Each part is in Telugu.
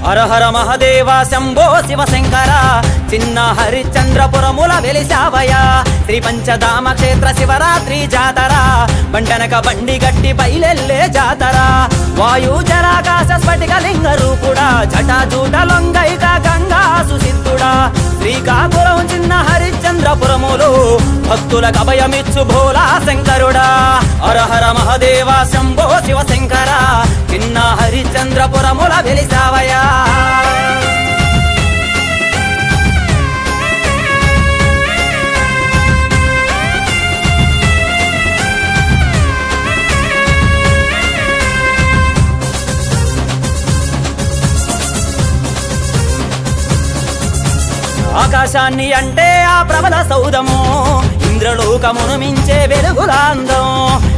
హర హర మహదేవ శంభో శివశంకర చిన్న హరిశ్చంద్రపురముల వెలిసావయ శ్రీ పంచధామ క్షేత్ర శివరాత్రి జాతర బండనక బండి గట్టి బయలెల్లే జాతర వాయు జలాకాశ స్ఫటికలింగ రూపుడా జటాజూట లొంగైక గంగా సుసిద్ధుడా శ్రీకాకుళం చిన్న హరిశ్చంద్రపురములు భక్తులకు అభయమిచ్చు భోలా శంకరుడా హర హర మహదేవ శంభో శివశంకర చిన్న హరిశ్చంద్రపురముల వెలిసావయా ఆకాశాన్ని అంటే ఆ ప్రబల సౌదము ఇంద్రలోకమును మించే వెలుగులాందం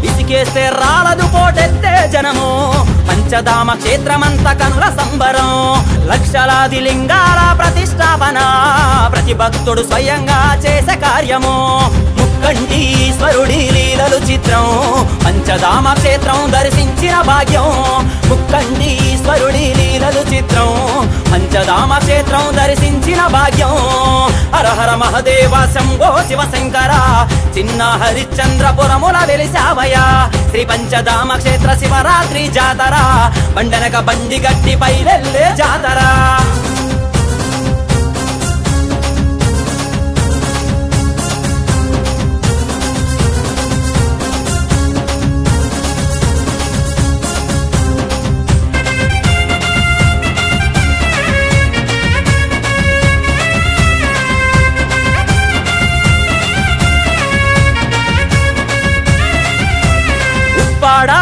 ఇసికేస్తే రాలదు పోటెత్తే జనము పంచధామ క్షేత్రమంత కనుల సంబరం లక్షలాది లింగాల ప్రతిష్టాపన ప్రతి భక్తుడు స్వయంగా చేసే కార్యము ముక్కంటి ఈశ్వరుడి లీలలు చిత్రం పంచధామ క్షేత్రం దర్శించిన భాగ్యం ముక్కంటి ఈశ్వరుడి లీలలు చిత్రం పంచధామ క్షేత్రం దర్శించిన భాగ్యం హర హర మహదేవ శంభో శివశంకర చిన్న హరిశ్చంద్రపురముల వెలిసావయ శ్రీ పంచధామ క్షేత్ర శివరాత్రి జాతర బండనక బండి గట్టి బయలెల్లే జాతర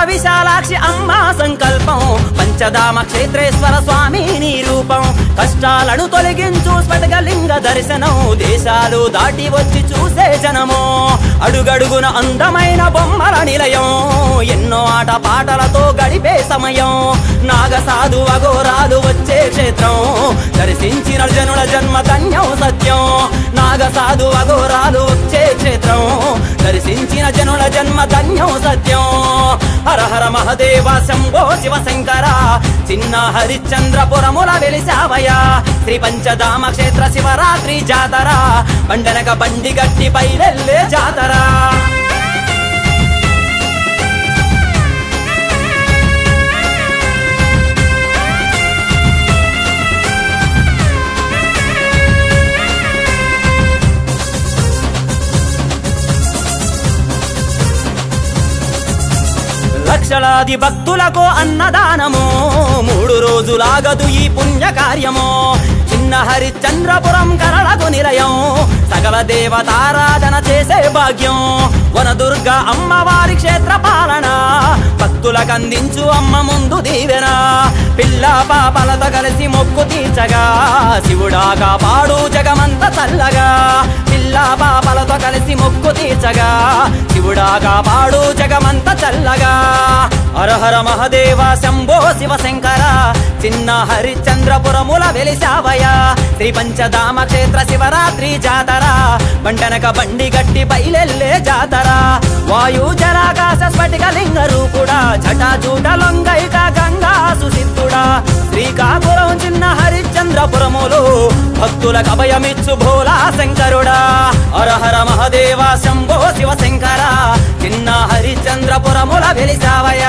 విశాలాక్షి అమ్మా సంకల్పం పంచధామ క్షేత్రేశ్వర స్వామి నీ రూపం కష్టాలను తొలగించు స్ఫటికలింగ దర్శనం దేశాలు దాటి వచ్చి చూసే జనము అడుగడుగున అందమైన బొమ్మల నిలయం ఎన్నో ఆట పాటలతో గడిపే సమయం నాగసాధు అఘోరాలు వచ్చే క్షేత్రం దర్శించిన జనుల జన్మ ధన్యం సత్యం నాగసాధు అఘోరాలు వచ్చే క్షేత్రం దర్శించిన జనుల జన్మ ధన్యం సత్యం హర హర మహదేవ శంభో శివశంకర చిన్న హరిశ్చంద్రపురముల వెలిసావయ శ్రీ పంచధామ క్షేత్ర శివరాత్రి జాతర బండనక బండి గట్టి బయలెల్లే జాతర లక్షలాది భక్తులకు అన్నదానము 3 రోజులాగదు ఈ పుణ్య కార్యము చిన్న హరిశ్చంద్రపురం కరళకు నిలయం సకల దేవతారాధన చేసే భాగ్యం వనదుర్గ అమ్మవారి క్షేత్ర పాలన భక్తులకు అందించు అమ్మ ముందు దీవెన పిల్ల పాపలతో కలిసి మొక్కు తీర్చగా శివుడా కాపాడు జగమంత చల్లగా పిల్ల పాపలతో కలిసి మొక్కు తీర్చగా శివుడా కాపాడు జగమంత చల్లగా హర హర మహదేవ శంభో శివశంకర చిన్న హరిశ్చంద్రపురముల వెలిసావయ శ్రీ పంచధామ క్షేత్ర శివరాత్రి జాతర బండనక బండి గట్టి బయలెల్లే జాతర వాయు జలాకాశ స్ఫటికలింగ రూపుడా జటాజూట లొంగైక గంగా సుసిద్ధుడా శ్రీకాకుళం చిన్న హరిశ్చంద్రపురములు భక్తులకు అభయమిచ్చు భోలా శంకరుడా హర హర మహదేవ శంభో శివశంకర చిన్న హరిశ్చంద్రపురముల వెలిసావయ